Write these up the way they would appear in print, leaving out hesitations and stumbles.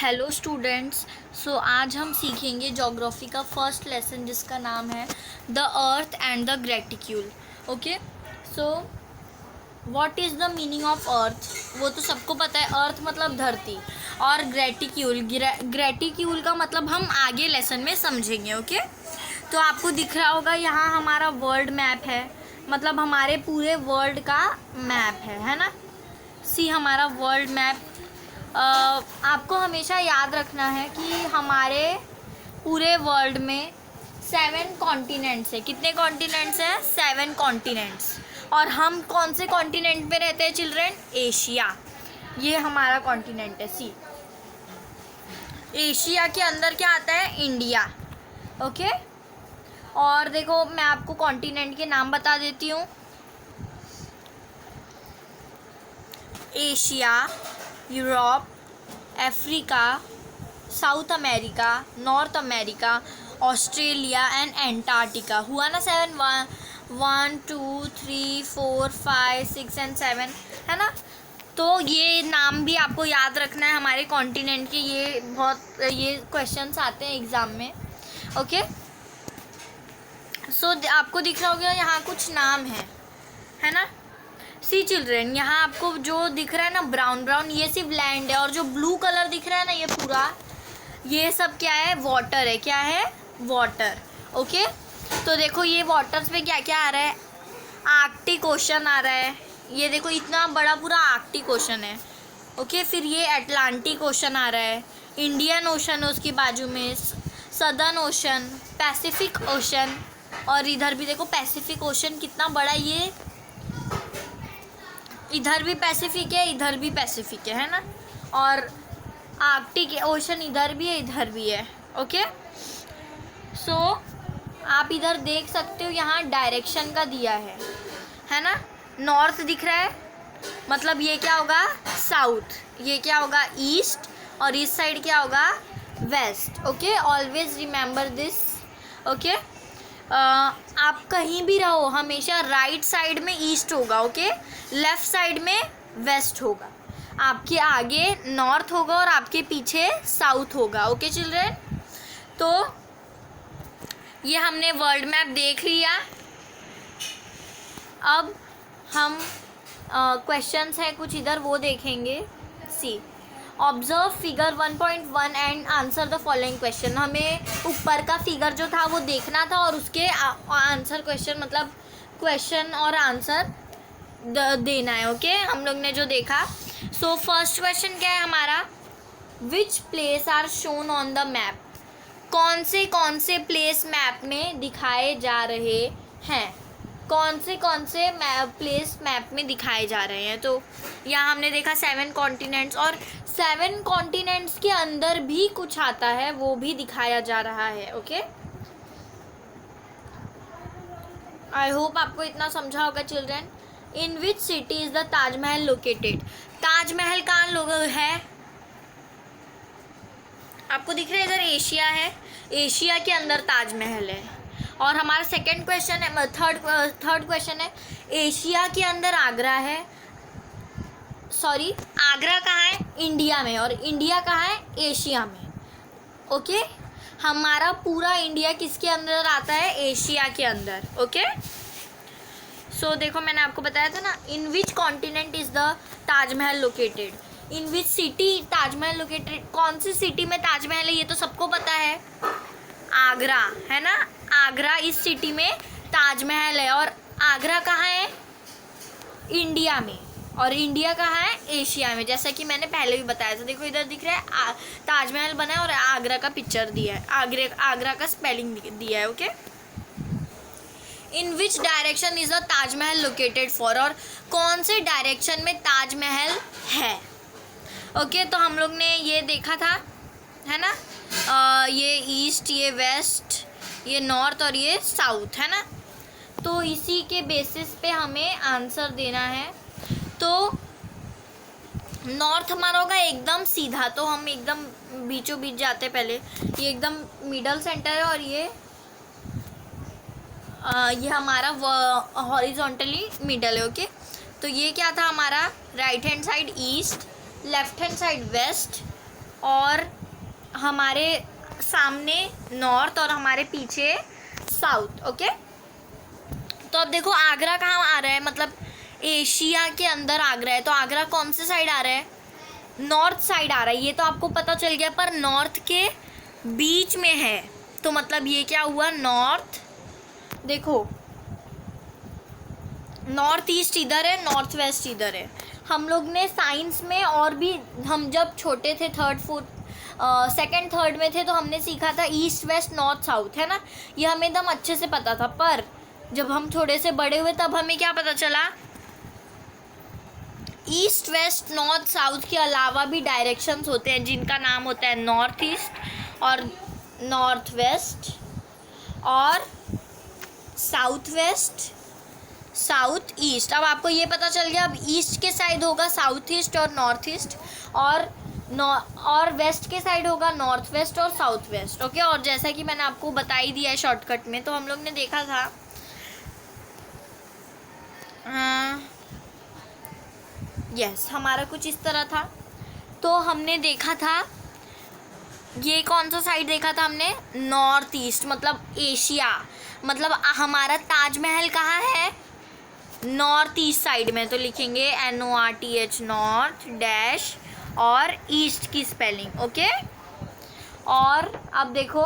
Hello students. सो आज हम सीखेंगे ज्योग्राफी का फर्स्ट लेसन जिसका नाम है the earth and the gratitude. Okay, so what is the meaning of earth? वो तो सबको पता है, अर्थ मतलब धरती, और ग्रेटिट्यूड का मतलब हम आगे लेसन में समझेंगे। ओके, तो आपको दिख रहा होगा यहाँ हमारा वर्ल्ड मैप है, मतलब हमारे पूरे वर्ल्ड का मैप है ना। सी हमारा वर्ल्ड मैप। आपको हमेशा याद रखना है कि हमारे पूरे वर्ल्ड में 7 कॉन्टिनेंट्स है। कितने कॉन्टिनेंट्स हैं? 7 कॉन्टिनेंट्स। और हम कौन से कॉन्टिनेंट पे रहते हैं चिल्ड्रन? एशिया। ये हमारा कॉन्टिनेंट है। सी एशिया के अंदर क्या आता है? इंडिया। ओके, और देखो मैं आपको कॉन्टिनेंट के नाम बता देती हूँ। Asia, Europe, Africa, south America, north America, Australia and Antarctica. हुआ ना 7? 1 2 3 4 5 6 एंड 7 है ना। तो ये नाम भी आपको याद रखना है हमारे कॉन्टिनेंट के। ये क्वेश्चंस आते हैं एग्ज़ाम में। ओके, सो आपको दिख रहा होगा यहाँ कुछ नाम है ना। सी चिल्ड्रन, यहाँ आपको जो दिख रहा है ना ब्राउन ब्राउन, ये सिर्फ लैंड है, और जो ब्लू कलर दिख रहा है ना ये पूरा, ये सब क्या है? वाटर है। क्या है? वाटर। ओके, तो देखो ये वाटर्स पे क्या क्या आ रहा है? आर्कटिक ओशन आ रहा है। ये देखो इतना बड़ा पूरा आर्कटिक ओशन है। ओके, फिर ये अटलांटिक ओशन आ रहा है, इंडियन ओशन है उसकी बाजू में, सदर्न ओशन, पैसिफिक ओशन, और इधर भी देखो पैसिफिक ओशन कितना बड़ा। ये इधर भी पैसिफिक है, इधर भी पैसिफिक है ना। और आर्कटिक ओशन इधर भी है, इधर भी है। ओके, सो आप इधर देख सकते हो यहाँ डायरेक्शन का दिया है ना। नॉर्थ दिख रहा है, मतलब ये क्या होगा? साउथ। ये क्या होगा? ईस्ट। और इस साइड क्या होगा? West. Okay, always remember this. Okay, आप कहीं भी रहो हमेशा राइट साइड में ईस्ट होगा। ओके, लेफ्ट साइड में वेस्ट होगा, आपके आगे नॉर्थ होगा और आपके पीछे साउथ होगा। ओके चिल्ड्रन, तो ये हमने वर्ल्ड मैप देख लिया। अब हम क्वेश्चंस हैं कुछ इधर, वो देखेंगे। See observe figure 1.1 and answer the following question. हमें ऊपर का फिगर जो था वो देखना था और उसके आंसर क्वेश्चन, मतलब क्वेश्चन और आंसर देना है। ओके, हम लोग ने जो देखा। सो फर्स्ट क्वेश्चन क्या है हमारा? Which places are shown on the map? कौन से प्लेस मैप में दिखाए जा रहे हैं? कौन से प्लेस मैप में दिखाए जा रहे हैं? तो यहाँ हमने देखा 7 कॉन्टिनेंट्स, और 7 कॉन्टिनेंट्स के अंदर भी कुछ आता है, वो भी दिखाया जा रहा है। ओके, आई होप आपको इतना समझा होगा children. In which city is the Taj Mahal located? Taj Mahal कहाँ है? आपको दिख रहा है इधर एशिया है, एशिया के अंदर ताजमहल है। और हमारा सेकंड क्वेश्चन है, थर्ड क्वेश्चन है, एशिया के अंदर आगरा है। सॉरी, आगरा कहाँ है? इंडिया में। और इंडिया कहाँ है? एशिया में। ओके, हमारा पूरा इंडिया किसके अंदर आता है? एशिया के अंदर। ओके, सो देखो मैंने आपको बताया था ना, in which continent is the Taj Mahal located? In which city Taj Mahal located? कौन सी सिटी में ताजमहल है? ये तो सबको पता है, आगरा है ना। आगरा इस सिटी में ताजमहल है। और आगरा कहाँ है? इंडिया में। और इंडिया कहाँ है? एशिया में, जैसा कि मैंने पहले भी बताया था। देखो इधर दिख रहा है ताजमहल बना है और आगरा का पिक्चर दिया है, आगरा का स्पेलिंग दिया है। Okay, in which direction is the Taj Mahal located for? और कौन से डायरेक्शन में ताजमहल है? ओके, तो हम लोग ने ये देखा था है ना। ये ईस्ट, ये वेस्ट, ये नॉर्थ और ये साउथ है ना। तो इसी के बेसिस पे हमें आंसर देना है। तो नॉर्थ हमारा होगा एकदम सीधा, तो हम एकदम बीचों बीच जाते पहले। ये एकदम मिडल सेंटर है, और ये हमारा हॉरिजॉन्टली मिडल है। ओके, तो ये क्या था हमारा? Right hand side east, left hand side west, और हमारे सामने नॉर्थ और हमारे पीछे साउथ। ओके, तो अब देखो आगरा कहाँ आ रहा है, मतलब एशिया के अंदर आगरा है, तो आगरा कौन से साइड आ रहा है, नॉर्थ साइड आ रहा है, ये तो आपको पता चल गया, पर नॉर्थ के बीच में है, तो मतलब ये क्या हुआ, नॉर्थ, देखो नॉर्थ ईस्ट इधर है, नॉर्थ वेस्ट इधर है। हम लोग ने साइंस में और भी, हम जब छोटे थे थर्ड फोर्थ सेकंड थर्ड में थे तो हमने सीखा था ईस्ट वेस्ट नॉर्थ साउथ, है ना, ये हमें एकदम अच्छे से पता था। पर जब हम थोड़े से बड़े हुए तब हमें क्या पता चला, ईस्ट वेस्ट नॉर्थ साउथ के अलावा भी डायरेक्शंस होते हैं जिनका नाम होता है नॉर्थ ईस्ट और नॉर्थ वेस्ट और साउथ वेस्ट, साउथ ईस्ट। अब आपको ये पता चल गया, अब ईस्ट के साइड होगा साउथ ईस्ट और नॉर्थ ईस्ट, और वेस्ट के साइड होगा नॉर्थ वेस्ट और साउथ वेस्ट। ओके, और जैसा कि मैंने आपको बता ही दिया है शॉर्टकट में, तो हम लोग ने देखा था यस हमारा कुछ इस तरह था। तो हमने देखा था, ये कौन सा साइड देखा था हमने, नॉर्थ ईस्ट, मतलब एशिया, मतलब हमारा ताजमहल कहाँ है, नॉर्थ ईस्ट साइड में, तो लिखेंगे NORTH नॉर्थ डैश और ईस्ट की स्पेलिंग। ओके, और अब देखो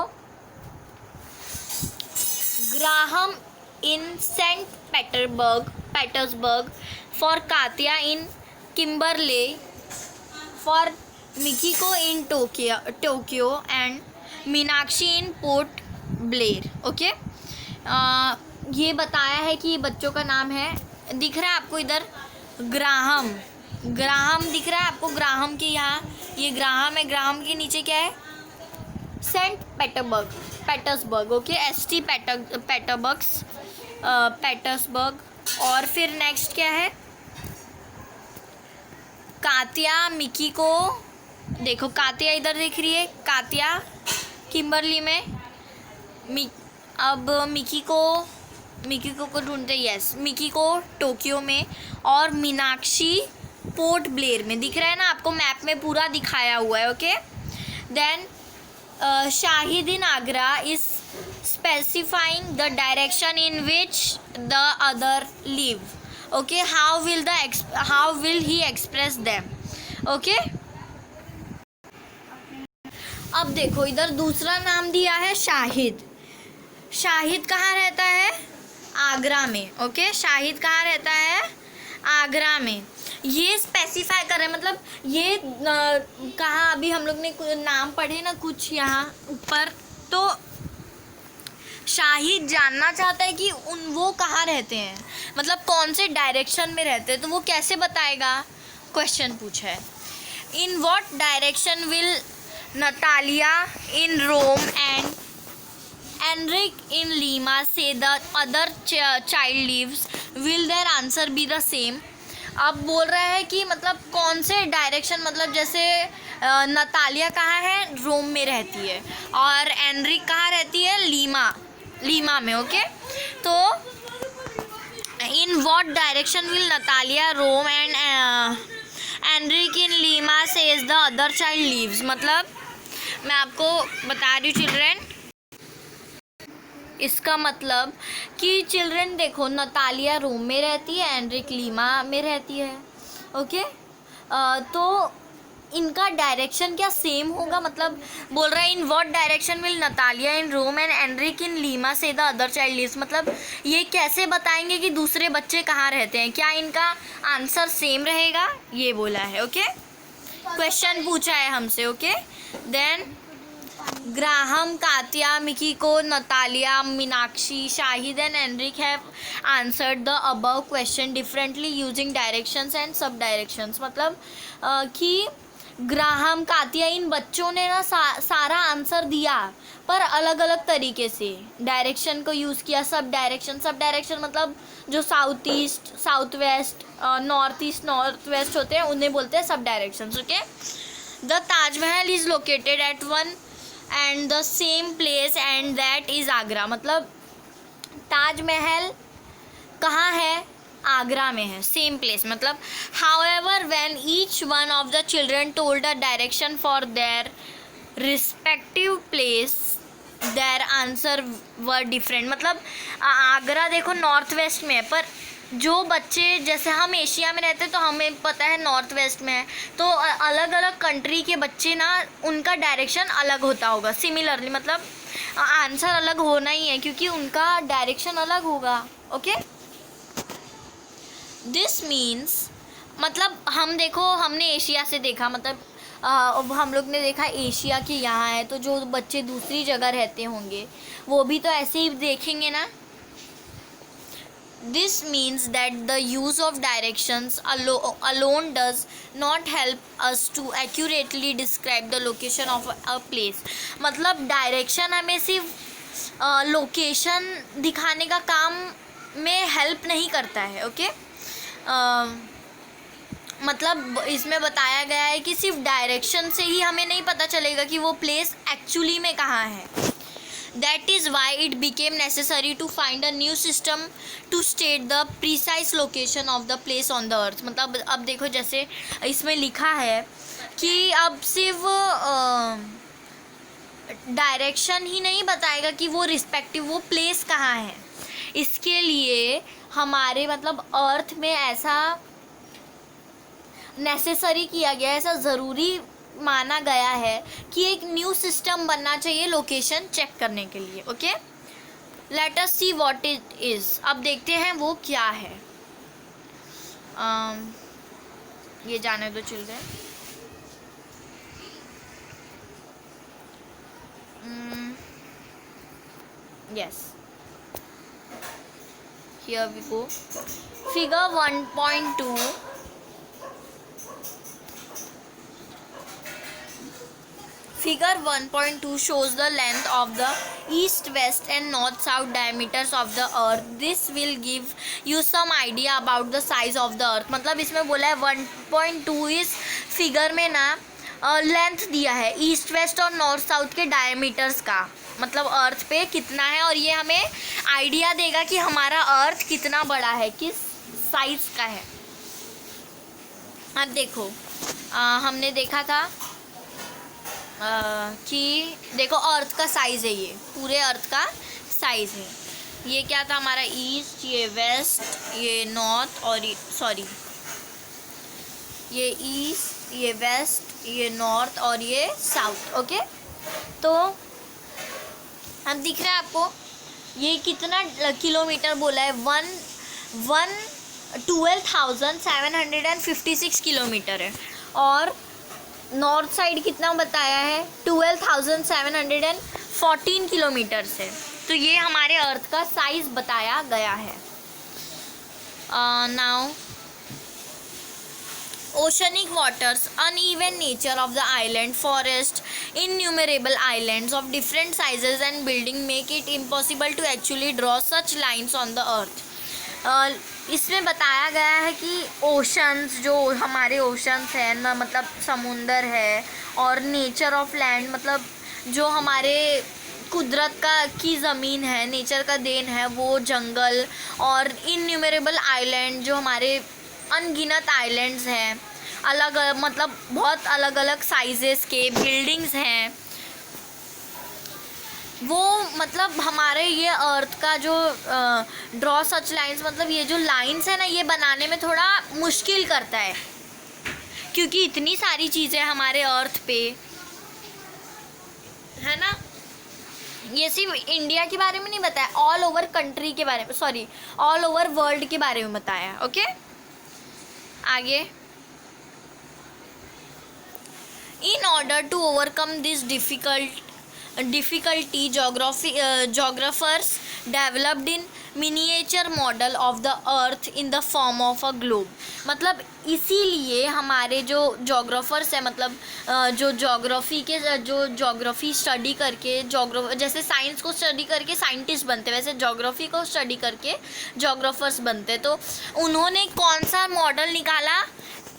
Graham in Saint Petersburg, for Katia in Kimberley, for Mikiko in Tokyo and Meenakshi in Port Blair. Okay, ये बताया है कि बच्चों का नाम है, दिख रहा है आपको इधर ग्राहम, ग्राहम दिख रहा है आपको, ग्राहम के यहाँ ये ग्राहम है, ग्राहम के नीचे क्या है, सेंट पेटर्सबर्ग। ओके, ST पेटर्सबर्ग, और फिर नेक्स्ट क्या है, कातिया मिकिको, देखो कातिया इधर दिख रही है, कातिया किम्बरली में, अब मिकिको को ढूंढते, यस मिकिको टोक्यो में, और मीनाक्षी पोर्ट ब्लेयर में, दिख रहा है ना आपको, मैप में पूरा दिखाया हुआ है। Okay, then Shahid in Agra is specifying the direction in which the other live. Okay, how will he express them. Okay, अब देखो इधर दूसरा नाम दिया है शाहिद, शाहिद कहाँ रहता है, आगरा में। ओके, शाहिद कहाँ रहता है, आगरा में, ये स्पेसिफाई कर रहे हैं, मतलब ये कहाँ, अभी हम लोग ने नाम पढ़े ना कुछ यहाँ ऊपर, तो शाहिद जानना चाहता है कि वो कहाँ रहते हैं, मतलब कौन से डायरेक्शन में रहते हैं, तो वो कैसे बताएगा, क्वेश्चन पूछा है, in what direction will Natalia in Rome and Enrique in Lima say the other child lives, will their answer be the same. अब बोल रहा है कि मतलब कौन से डायरेक्शन, मतलब जैसे नतालिया कहाँ है, रोम में रहती है, और एनरिक कहाँ रहती है, लीमा में। ओके, तो in what direction will Natalia Rome and Enrique in Lima says the other child lives, मतलब मैं आपको बता रही हूँ चिल्ड्रेन, इसका मतलब कि चिल्ड्रन देखो नतालिया रोम में रहती है, एनरिक लीमा में रहती है। ओके, तो इनका डायरेक्शन क्या सेम होगा, मतलब बोल रहा है in what direction will Natalia in Rome and Enrique in Lima say the other child lives, मतलब ये कैसे बताएंगे कि दूसरे बच्चे कहाँ रहते हैं, क्या इनका आंसर सेम रहेगा, ये बोला है। ओके, क्वेश्चन पूछा है हमसे। Okay, then Graham, Katya, Mikiko, Natalia, Meenakshi, Shahid and Enric have answered the above question differently using directions and sub-directions। मतलब कि ग्राहम, कातिया, इन बच्चों ने ना सारा आंसर दिया पर अलग अलग तरीके से, डायरेक्शन को यूज़ किया, सब डायरेक्शन मतलब जो south east, south west, north east, north west होते हैं उन्हें बोलते हैं सब directions. Okay, the Taj Mahal is located at one and the same place and that is Agra, मतलब ताजमहल कहाँ है, आगरा में है, सेम प्लेस, मतलब however when each one of the children told a direction for their respective place their answer were different. मतलब आगरा देखो north west में है, पर जो बच्चे, जैसे हम एशिया में रहते हैं तो हमें पता है नॉर्थ वेस्ट में है, तो अलग अलग कंट्री के बच्चे ना उनका डायरेक्शन अलग होता होगा। सिमिलरली मतलब आंसर अलग होना ही है क्योंकि उनका डायरेक्शन अलग होगा। ओके, दिस मीन्स मतलब हम देखो, हमने एशिया से देखा, मतलब हम लोग ने देखा एशिया के यहाँ है, तो जो बच्चे दूसरी जगह रहते होंगे वो भी तो ऐसे ही देखेंगे ना। This means that the use of directions alone does not help us to accurately describe the location of a place। मतलब डायरेक्शन हमें सिर्फ लोकेशन दिखाने का काम में हेल्प नहीं करता है। ओके, मतलब इसमें बताया गया है कि सिर्फ डायरेक्शन से ही हमें नहीं पता चलेगा कि वो प्लेस एक्चुअली में कहाँ है। That is why it became necessary to find a new system to state the precise location of the place on the earth। मतलब अब देखो, जैसे इसमें लिखा है कि अब सिर्फ डायरेक्शन ही नहीं बताएगा कि वो रिस्पेक्टिव वो प्लेस कहाँ है। इसके लिए हमारे मतलब अर्थ में ऐसा नेसेसरी किया गया है, ऐसा ज़रूरी माना गया है कि एक न्यू सिस्टम बनना चाहिए लोकेशन चेक करने के लिए। Okay, let us see what it is. अब देखते हैं वो क्या है। ये जाने दो children. Yes, here we go. Figure 1.2 Figure 1.2 shows the length of the east, west and north south diameters of the earth. This will give you some idea about the size of the earth। मतलब इसमें बोला है 1.2 इस figure में ना length दिया है east west और नॉर्थ साउथ के डायमीटर्स का, मतलब अर्थ पे कितना है, और ये हमें आइडिया देगा कि हमारा अर्थ कितना बड़ा है, किस साइज का है। अब देखो हमने देखा था कि देखो अर्थ का साइज़ है, ये पूरे अर्थ का साइज़ है। ये क्या था हमारा ईस्ट, ये वेस्ट, ये नॉर्थ और ये ईस्ट, ये वेस्ट, ये नॉर्थ और ये साउथ। ओके, तो अब दिख रहा है आपको ये कितना किलोमीटर बोला है, 12,756 किलोमीटर है, और नॉर्थ साइड कितना बताया है 12,714 किलोमीटर से। तो ये हमारे अर्थ का साइज बताया गया है। Now oceanic waters, uneven nature of the island, forest, innumerable islands of different sizes and building make it impossible to actually draw such lines on the earth। इसमें बताया गया है कि ओशंस, जो हमारे ओशंस हैं ना, मतलब समुंदर है, और नेचर ऑफ लैंड मतलब जो हमारे कुदरत की ज़मीन है, नेचर का देन है, वो जंगल, और इनन्यूमरेबल आइलैंड जो हमारे अनगिनत आइलैंड्स हैं, अलग मतलब बहुत अलग अलग साइजेस के बिल्डिंग्स हैं, वो मतलब हमारे ये अर्थ का जो ड्रॉ सच लाइंस, मतलब ये जो लाइंस है ना, ये बनाने में थोड़ा मुश्किल करता है क्योंकि इतनी सारी चीज़ें हमारे अर्थ पे है ना। ये सिर्फ इंडिया के बारे में नहीं बताया, ऑल ओवर कंट्री के बारे में, सॉरी ऑल ओवर वर्ल्ड के बारे में बताया। ओके, आगे। In order to overcome this difficulty geographers developed in miniature model of the earth in the form of a globe। मतलब इसीलिए हमारे जो जोग्राफर्स हैं, मतलब जो जोग्राफी स्टडी करके जैसे साइंस को स्टडी करके साइंटिस्ट बनते, वैसे जोग्राफी को स्टडी करके जोग्राफर्स बनते। तो उन्होंने कौन सा मॉडल निकाला,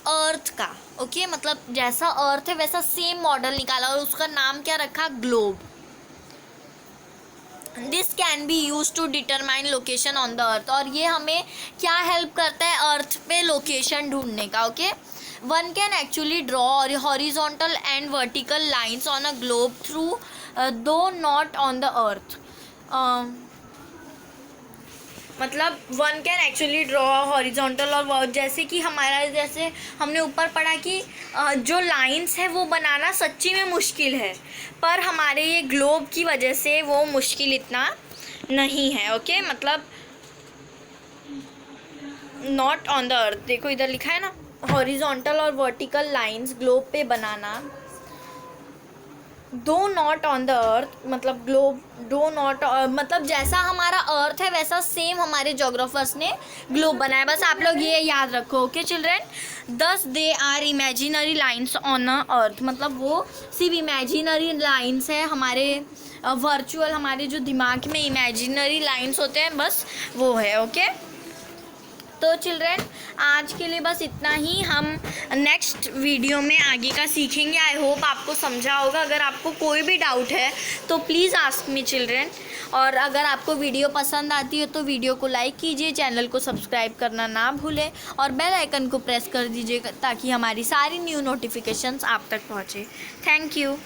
अर्थ का। ओके, मतलब जैसा अर्थ है वैसा सेम मॉडल निकाला और उसका नाम क्या रखा, globe. This can be use to determine location on the earth. और ये हमें क्या हेल्प करता है, अर्थ पे लोकेशन ढूंढने का। Okay, one can actually draw horizontal and vertical lines on a globe through दो नॉट ऑन द अर्थ। मतलब one can actually draw horizontal और जैसे कि हमारा, जैसे हमने ऊपर पढ़ा कि जो लाइंस है वो बनाना सच्ची में मुश्किल है, पर हमारे ये ग्लोब की वजह से वो मुश्किल इतना नहीं है। ओके, मतलब नॉट ऑन द अर्थ, देखो इधर लिखा है ना, हॉरिजॉन्टल और वर्टिकल लाइंस ग्लोब पे बनाना, दो नॉट ऑन द अर्थ, मतलब ग्लोब दो नॉट, मतलब जैसा हमारा अर्थ है वैसा सेम हमारे जोग्राफर्स ने ग्लोब बनाया। बस आप लोग ये याद रखो। Okay children, these they are imaginary lines on a earth, मतलब वो सिर्फ इमेजिनरी लाइन्स है, हमारे वर्चुअल, हमारे जो दिमाग में इमेजिनरी लाइन्स होते हैं बस वो है। ओके, तो चिल्ड्रेन आज के लिए बस इतना ही, हम नेक्स्ट वीडियो में आगे का सीखेंगे। आई होप आपको समझा होगा। अगर आपको कोई भी डाउट है तो प्लीज़ आस्क मी चिल्ड्रेन, और अगर आपको वीडियो पसंद आती है तो वीडियो को लाइक कीजिए, चैनल को सब्सक्राइब करना ना भूलें और बेल आइकन को प्रेस कर दीजिए ताकि हमारी सारी न्यू नोटिफिकेशंस आप तक पहुँचे। Thank you.